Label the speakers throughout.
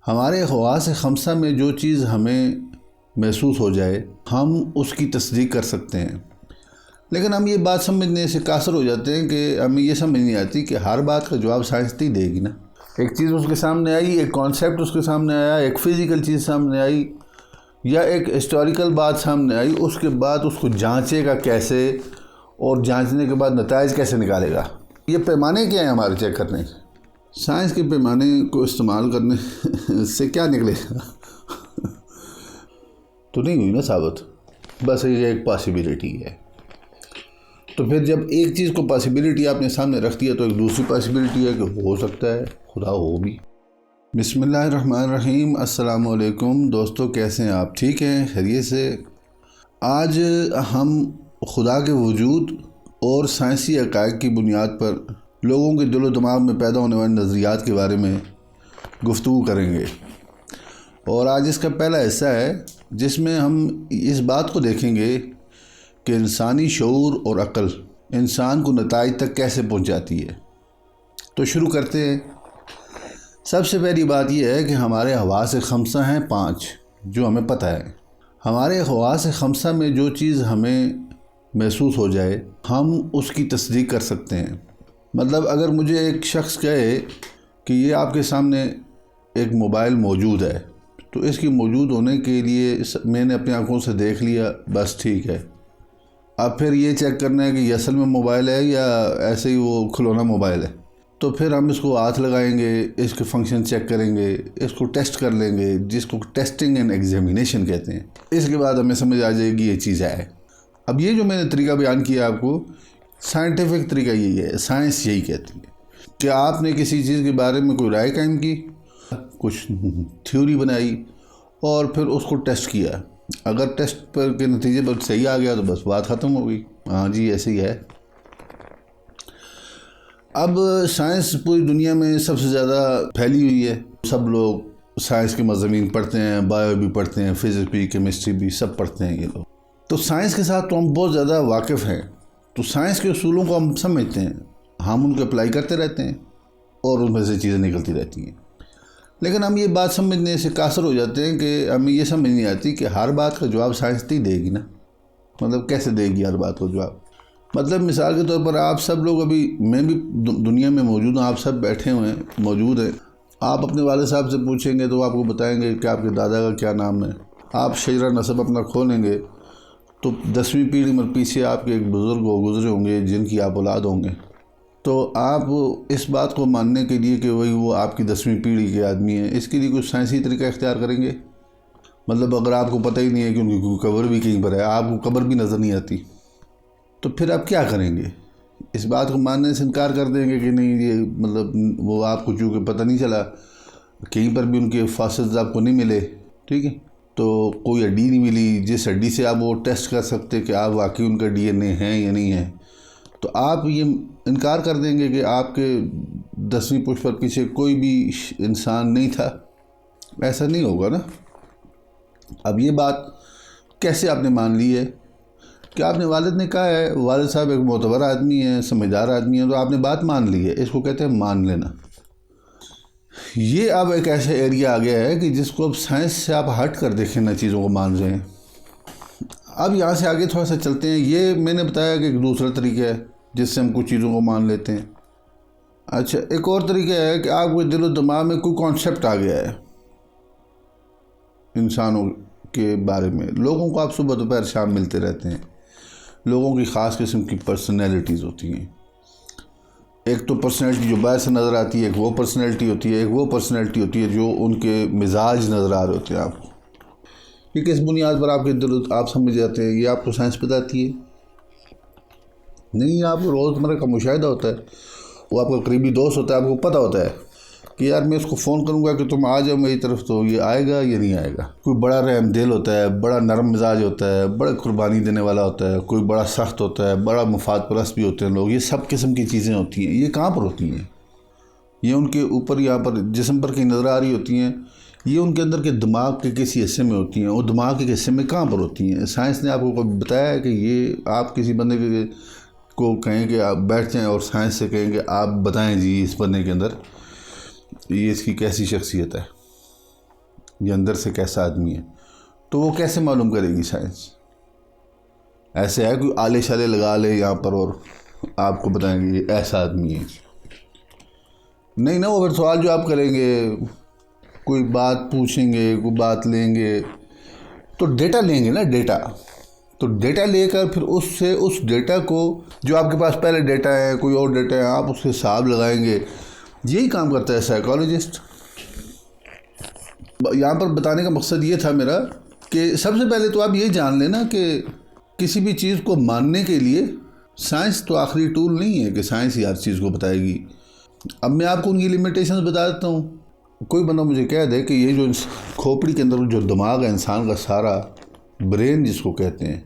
Speaker 1: ہمارے حواس خمسہ میں جو چیز ہمیں محسوس ہو جائے ہم اس کی تصدیق کر سکتے ہیں، لیکن ہم یہ بات سمجھنے سے قاصر ہو جاتے ہیں کہ ہمیں یہ سمجھ نہیں آتی کہ ہر بات کا جواب سائنس نہیں دے گی نا۔ ایک چیز اس کے سامنے آئی، ایک کانسیپٹ اس کے سامنے آیا، ایک فزیکل چیز سامنے آئی یا ایک ہسٹوریکل بات سامنے آئی، اس کے بعد اس کو جانچے گا کیسے اور جانچنے کے بعد نتائج کیسے نکالے گا؟ یہ پیمانے کیا ہیں ہمارے چیک کرنے کے؟ سائنس کے پیمانے کو استعمال کرنے سے کیا نکلے گا؟ تو نہیں ہوئی نا ثابت، بس یہ ایک پاسبلٹی ہے۔ تو پھر جب ایک چیز کو پاسبلٹی آپ نے سامنے رکھ دیا تو ایک دوسری پاسبلٹی ہے کہ ہو سکتا ہے خدا ہو بھی۔ بسم اللہ الرحمن الرحیم۔ السلام علیکم دوستو، کیسے ہیں آپ؟ ٹھیک ہیں، خیریت سے؟ آج ہم خدا کے وجود اور سائنسی حقائق کی بنیاد پر لوگوں کے دل و دماغ میں پیدا ہونے والے نظریات کے بارے میں گفتگو کریں گے، اور آج اس کا پہلا حصہ ہے جس میں ہم اس بات کو دیکھیں گے کہ انسانی شعور اور عقل انسان کو نتائج تک کیسے پہنچاتی ہے۔ تو شروع کرتے ہیں۔ سب سے پہلی بات یہ ہے کہ ہمارے حواس خمسہ ہیں 5 جو ہمیں پتہ ہے۔ ہمارے حواس خمسہ میں جو چیز ہمیں محسوس ہو جائے ہم اس کی تصدیق کر سکتے ہیں۔ مطلب اگر مجھے ایک شخص کہے کہ یہ آپ کے سامنے ایک موبائل موجود ہے تو اس کی موجود ہونے کے لیے میں نے اپنی آنکھوں سے دیکھ لیا، بس ٹھیک ہے۔ اب پھر یہ چیک کرنا ہے کہ یہ اصل میں موبائل ہے یا ایسے ہی وہ کھلونا موبائل ہے، تو پھر ہم اس کو ہاتھ لگائیں گے، اس کے فنکشن چیک کریں گے، اس کو ٹیسٹ کر لیں گے، جس کو ٹیسٹنگ اینڈ ایگزامینیشن کہتے ہیں۔ اس کے بعد ہمیں سمجھ آ جائے گی یہ چیز ہے۔ اب یہ جو میں نے طریقہ بیان کیا آپ کو، سائنٹیفک طریقہ یہی ہے، سائنس یہی کہتی ہے کہ آپ نے کسی چیز کے بارے میں کوئی رائے قائم کی، کچھ تھیوری بنائی اور پھر اس کو ٹیسٹ کیا۔ اگر ٹیسٹ پر کے نتیجے پر صحیح آ گیا تو بس بات ختم ہو گئی، ہاں جی ایسے ہی ہے۔ اب سائنس پوری دنیا میں سب سے زیادہ پھیلی ہوئی ہے، سب لوگ سائنس کے مضامین پڑھتے ہیں، بایو بھی پڑھتے ہیں، فزکس بھی، کیمسٹری بھی، سب پڑھتے ہیں یہ لوگ۔ تو سائنس کے ساتھ تو ہم بہت زیادہ واقف ہیں، تو سائنس کے اصولوں کو ہم سمجھتے ہیں، ہم ان کو اپلائی کرتے رہتے ہیں اور ان میں سے چیزیں نکلتی رہتی ہیں، لیکن ہم یہ بات سمجھنے سے قاصر ہو جاتے ہیں کہ ہمیں یہ سمجھ نہیں آتی کہ ہر بات کا جواب سائنس نہیں دے گی نا۔ مطلب کیسے دے گی ہر بات کو جواب؟ مطلب مثال کے طور پر آپ سب لوگ، ابھی میں بھی دنیا میں موجود ہوں، آپ سب بیٹھے ہوئے ہیں، موجود ہیں۔ آپ اپنے والد صاحب سے پوچھیں گے تو وہ آپ کو بتائیں گے کہ آپ کے دادا کا کیا نام ہے۔ آپ شجرہ نسب اپنا کھولیں گے تو 10ویں پیڑھی میں پیچھے آپ کے ایک بزرگ گزرے ہوں گے جن کی آپ اولاد ہوں گے، تو آپ اس بات کو ماننے کے لیے کہ وہ آپ کی 10ویں پیڑھی کے آدمی ہیں، اس کے لیے کچھ سائنسی طریقہ اختیار کریں گے؟ مطلب اگر آپ کو پتہ ہی نہیں ہے کہ ان کی کوئی قبر بھی کہیں پر ہے، آپ کو قبر بھی نظر نہیں آتی، تو پھر آپ کیا کریں گے؟ اس بات کو ماننے سے انکار کر دیں گے کہ نہیں، یہ مطلب وہ آپ کو چونکہ پتہ نہیں چلا، کہیں پر بھی ان کے فاسلز آپ کو نہیں ملے، ٹھیک ہے، تو کوئی ہڈی نہیں ملی جس ہڈی سے آپ وہ ٹیسٹ کر سکتے کہ آپ واقعی ان کا ڈی این اے ہے یا نہیں ہے، تو آپ یہ انکار کر دیں گے کہ آپ کے 10ویں پشت پر پیچھے کوئی بھی انسان نہیں تھا۔ ایسا نہیں ہوگا نا۔ اب یہ بات کیسے آپ نے مان لی ہے کہ آپ نے والد نے کہا ہے، والد صاحب ایک معتبر آدمی ہیں، سمجھدار آدمی ہیں، تو آپ نے بات مان لی ہے، اس کو کہتے ہیں مان لینا۔ یہ اب ایک ایسا ایریا آ گیا ہے کہ جس کو اب سائنس سے آپ ہٹ کر دیکھیں نا، چیزوں کو مان رہے ہیں۔ اب یہاں سے آگے تھوڑا سا چلتے ہیں۔ یہ میں نے بتایا کہ ایک دوسرا طریقہ ہے جس سے ہم کچھ چیزوں کو مان لیتے ہیں۔ اچھا، ایک اور طریقہ ہے کہ آپ کے دل و دماغ میں کوئی کانسیپٹ آ گیا ہے انسانوں کے بارے میں۔ لوگوں کو آپ صبح دوپہر شام ملتے رہتے ہیں، لوگوں کی خاص قسم کی پرسنالٹیز ہوتی ہیں۔ ایک تو پرسنالٹی جو باہر سے نظر آتی ہے، ایک وہ پرسنالٹی ہوتی ہے، ایک وہ پرسنالٹی ہوتی ہے جو ان کے مزاج نظر آ رہے ہوتے ہیں آپ کو۔ یہ کس بنیاد پر آپ کے آپ سمجھ جاتے ہیں؟ یہ آپ کو سائنس بتاتی ہے؟ نہیں، آپ کو روزمرہ کا مشاہدہ ہوتا ہے، وہ آپ کا قریبی دوست ہوتا ہے، آپ کو پتہ ہوتا ہے کہ یار میں اس کو فون کروں گا کہ تم آ جاؤ میری طرف، تو یہ آئے گا یا نہیں آئے گا۔ کوئی بڑا رحم دل ہوتا ہے، بڑا نرم مزاج ہوتا ہے، بڑا قربانی دینے والا ہوتا ہے، کوئی بڑا سخت ہوتا ہے، بڑا مفاد پرست بھی ہوتے ہیں لوگ۔ یہ سب قسم کی چیزیں ہوتی ہیں۔ یہ کہاں پر ہوتی ہیں؟ یہ ان کے اوپر، یہاں پر جسم پر کہیں نظر آ رہی ہوتی ہیں، یہ ان کے اندر کے دماغ کے کسی حصے میں ہوتی ہیں۔ وہ دماغ کے حصے میں کہاں پر ہوتی ہیں؟ سائنس نے آپ کو بتایا ہے کہ یہ آپ کسی بندے کو کہیں کہ آپ بیٹھ جائیں اور سائنس سے کہیں کہ آپ بتائیں جی اس بندے کے اندر یہ اس کی کیسی شخصیت ہے؟ یہ اندر سے کیسا آدمی ہے، تو وہ کیسے معلوم کرے گی سائنس؟ ایسے ہے کوئی آلے شالے لگا لے یہاں پر اور آپ کو بتائیں گے یہ ایسا آدمی ہے؟ نہیں نا، وہ پھر سوال جو آپ کریں گے، کوئی بات پوچھیں گے، کوئی بات لیں گے تو ڈیٹا لیں گے نا، ڈیٹا. تو ڈیٹا لے کر پھر اس سے اس ڈیٹا کو، جو آپ کے پاس پہلے ڈیٹا ہے، کوئی اور ڈیٹا ہے، آپ اس کے حساب لگائیں گے. یہی کام کرتا ہے سائیکالوجسٹ. یہاں پر بتانے کا مقصد یہ تھا میرا کہ سب سے پہلے تو آپ یہ جان لینا کہ کسی بھی چیز کو ماننے کے لیے سائنس تو آخری ٹول نہیں ہے کہ سائنس ہی ہر چیز کو بتائے گی. اب میں آپ کو ان کی لیمیٹیشنز بتا دیتا ہوں. کوئی بندہ مجھے کہہ دے کہ یہ جو کھوپڑی کے اندر جو دماغ ہے انسان کا، سارا برین جس کو کہتے ہیں،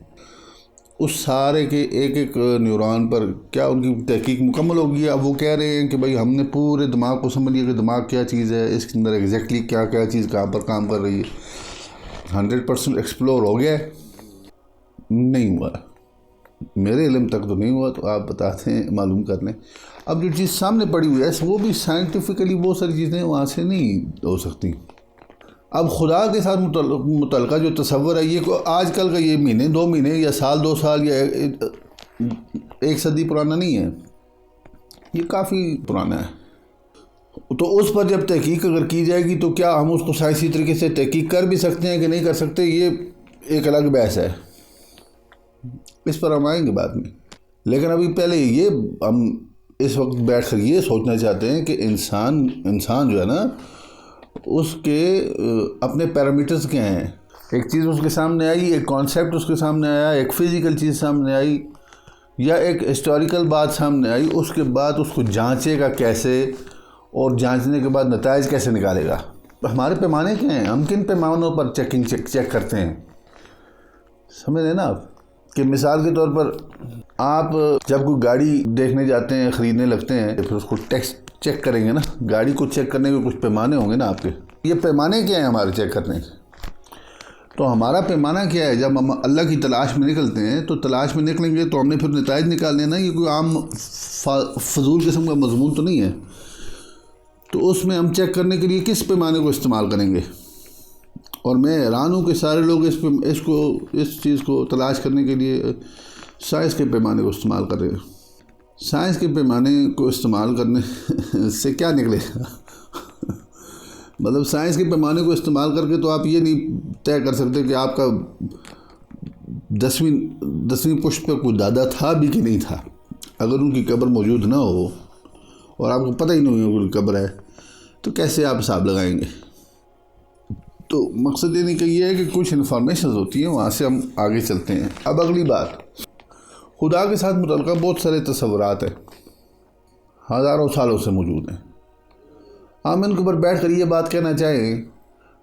Speaker 1: اس سارے کے ایک ایک نیورون پر کیا ان کی تحقیق مکمل ہوگی؟ اب وہ کہہ رہے ہیں کہ بھائی ہم نے پورے دماغ کو سمجھ لیا کہ دماغ کیا چیز ہے، اس کے اندر ایگزیکٹلی کیا کیا چیز کہاں پر کام کر رہی ہے. 100% ایکسپلور ہو گیا ہے؟ نہیں ہوا، میرے علم تک تو نہیں ہوا. تو آپ بتاتے ہیں، معلوم کر لیں. اب جو چیز سامنے پڑی ہوئی ہے وہ بھی سائنٹیفکلی بہت ساری چیزیں وہاں سے نہیں ہو سکتی. اب خدا کے ساتھ متعلقہ جو تصور ہے، یہ آج کل کا، یہ مہینے 2 مہینے یا سال 2 سال یا 1 صدی پرانا نہیں ہے، یہ کافی پرانا ہے. تو اس پر جب تحقیق اگر کی جائے گی تو کیا ہم اس کو سائنسی طریقے سے تحقیق کر بھی سکتے ہیں کہ نہیں کر سکتے، یہ ایک الگ بحث ہے. اس پر ہم آئیں گے بعد میں. لیکن ابھی پہلے یہ ہم اس وقت بیٹھ کر یہ سوچنا چاہتے ہیں کہ انسان جو ہے نا، اس کے اپنے پیرامیٹرز کیا ہیں. ایک چیز اس کے سامنے آئی، ایک کانسیپٹ اس کے سامنے آیا، ایک فزیکل چیز سامنے آئی یا ایک ہسٹوریکل بات سامنے آئی، اس کے بعد اس کو جانچے گا کیسے، اور جانچنے کے بعد نتائج کیسے نکالے گا. ہمارے پیمانے کیا ہیں؟ ہم کن پیمانوں پر چیک کرتے ہیں؟ سمجھ رہے نا آپ کہ مثال کے طور پر آپ جب کوئی گاڑی دیکھنے جاتے ہیں، خریدنے لگتے ہیں، پھر اس کو ٹیکس چیک کریں گے نا. گاڑی کو چیک کرنے کے کچھ پیمانے ہوں گے نا آپ کے. یہ پیمانے کیا ہیں ہمارے چیک کرنے کے؟ تو ہمارا پیمانہ کیا ہے؟ جب ہم اللہ کی تلاش میں نکلتے ہیں تو تلاش میں نکلیں گے تو ہم نے پھر نتائج نکالنے نا. یہ کوئی عام فضول قسم کا مضمون تو نہیں ہے. تو اس میں ہم چیک کرنے کے لیے کس پیمانے کو استعمال کریں گے؟ اور میں حیران ہوں کہ سارے لوگ اس چیز کو تلاش کرنے کے لیے سائنس کے پیمانے کو استعمال کر رہے ہیں. سائنس کے پیمانے کو استعمال کرنے سے کیا نکلے گا؟ مطلب سائنس کے پیمانے کو استعمال کر کے تو آپ یہ نہیں طے کر سکتے کہ آپ کا 10ویں پشت پہ کوئی دادا تھا بھی کہ نہیں تھا. اگر ان کی قبر موجود نہ ہو اور آپ کو پتہ ہی نہیں ہو کہ قبر ہے تو کیسے آپ حساب لگائیں گے؟ تو مقصد یہ نہیں کہ یہ ہے کہ کچھ انفارمیشنز ہوتی ہیں، وہاں سے ہم آگے چلتے ہیں. اب اگلی بات، خدا کے ساتھ متعلقہ بہت سارے تصورات ہیں، ہزاروں سالوں سے موجود ہیں. ہم ان کے اوپر بیٹھ کر یہ بات کہنا چاہیں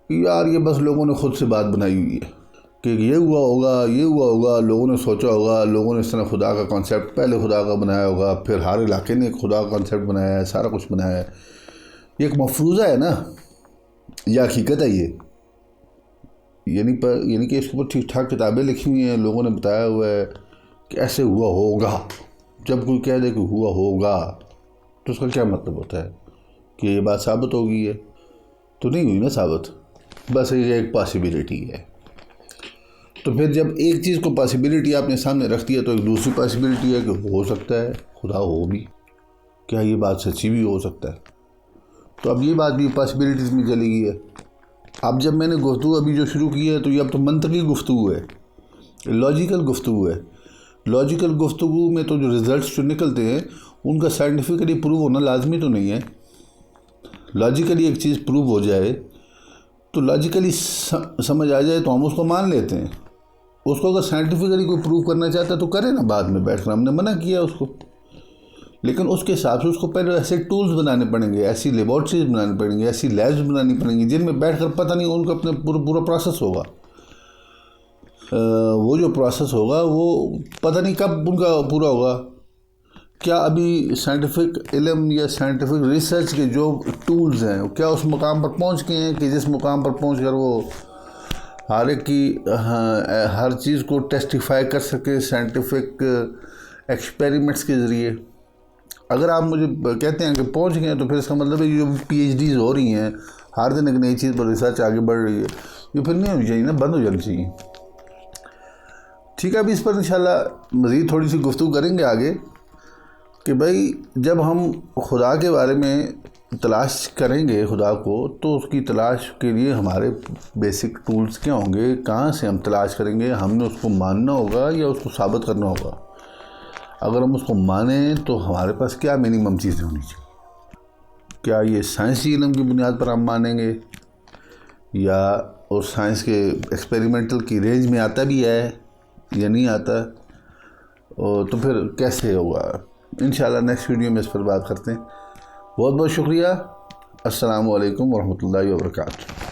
Speaker 1: کہ یار یہ بس لوگوں نے خود سے بات بنائی ہوئی ہے کہ یہ ہوا ہوگا، یہ ہوا ہوگا، لوگوں نے سوچا ہوگا، لوگوں نے اس طرح خدا کا کانسیپٹ پہلے خدا کا بنایا ہوگا، پھر ہر علاقے نے خدا کا کانسیپٹ بنایا ہے، سارا کچھ بنایا ہے. یہ ایک مفروضہ ہے نا، یہ حقیقت ہے. یہ یعنی کہ اس کے اوپر ٹھیک ٹھاک کتابیں لکھی ہوئی ہیں، لوگوں نے بتایا ہوا ہے کہ ایسے ہوا ہوگا. جب کوئی کہہ دے کہ ہوا ہوگا تو اس کا کیا مطلب ہوتا ہے کہ یہ بات ثابت ہو گئی ہے؟ تو نہیں ہوئی نا ثابت، بس یہ ایک پاسبلٹی ہے. تو پھر جب ایک چیز کو پاسبلٹی آپ نے سامنے رکھ دیا تو ایک دوسری پاسبلٹی ہے کہ ہو سکتا ہے خدا ہو بھی. کیا یہ بات سچی بھی ہو سکتا ہے؟ تو اب یہ بات بھی پاسبلٹیز میں چلی گئی ہے. اب جب میں نے گفتگو ابھی جو شروع کی ہے تو یہ اب تو منطقی گفتگو ہے، لاجیکل گفتگو ہے. لاجیکل گفتگو میں تو جو ریزلٹس جو نکلتے ہیں ان کا سائنٹیفکلی پروو ہونا لازمی تو نہیں ہے. لاجیکلی ایک چیز پروو ہو جائے تو لاجیکلی سمجھ آ جائے تو ہم اس کو مان لیتے ہیں. اس کو اگر سائنٹیفکلی کوئی پروو کرنا چاہتا ہے تو کرے نا بعد میں بیٹھ کر. ہم نے منع کیا اس کو، لیکن اس کے حساب سے اس کو پہلے ایسے ٹولز بنانے پڑیں گے، ایسی لیبارٹریز بنانی پڑیں گی، ایسی لیبز بنانی پڑیں گی جن میں بیٹھ کر پتہ نہیں ان کا اپنے پورا پروسیس ہوگا. وہ جو پروسیس ہوگا وہ پتہ نہیں کب ان کا پورا ہوگا. کیا ابھی سائنٹیفک علم یا سائنٹیفک ریسرچ کے جو ٹولز ہیں کیا اس مقام پر پہنچ گئے ہیں کہ جس مقام پر پہنچ کر وہ ہر ایک کی ہر چیز کو ٹیسٹیفائی کر سکے سائنٹیفک ایکسپیریمنٹس کے ذریعے؟ اگر آپ مجھے کہتے ہیں کہ پہنچ گئے ہیں تو پھر اس کا مطلب ہے جو پی ایچ ڈیز ہو رہی ہیں ہر دن ایک نئی چیز پر ریسرچ آگے بڑھ رہی ہے، یہ پھر نہیں ہونی چاہیے نا، بند ہو جانی چاہیے۔ ٹھیک ہے، ابھی اس پر انشاءاللہ مزید تھوڑی سی گفتگو کریں گے آگے کہ بھائی جب ہم خدا کے بارے میں تلاش کریں گے خدا کو، تو اس کی تلاش کے لیے ہمارے بیسک ٹولز کیا ہوں گے، کہاں سے ہم تلاش کریں گے، ہم نے اس کو ماننا ہوگا یا اس کو ثابت کرنا ہوگا۔ اگر ہم اس کو مانیں تو ہمارے پاس کیا منیمم چیزیں ہونی چاہیے؟ کیا یہ سائنسی علم کی بنیاد پر ہم مانیں گے، یا اور سائنس کے ایکسپیریمنٹل کی رینج میں آتا بھی ہے یا نہیں آتا، اور تو پھر کیسے ہوگا؟ انشاءاللہ نیکسٹ ویڈیو میں اس پر بات کرتے ہیں۔ بہت بہت شکریہ۔ السلام علیکم ورحمۃ اللہ وبرکاتہ۔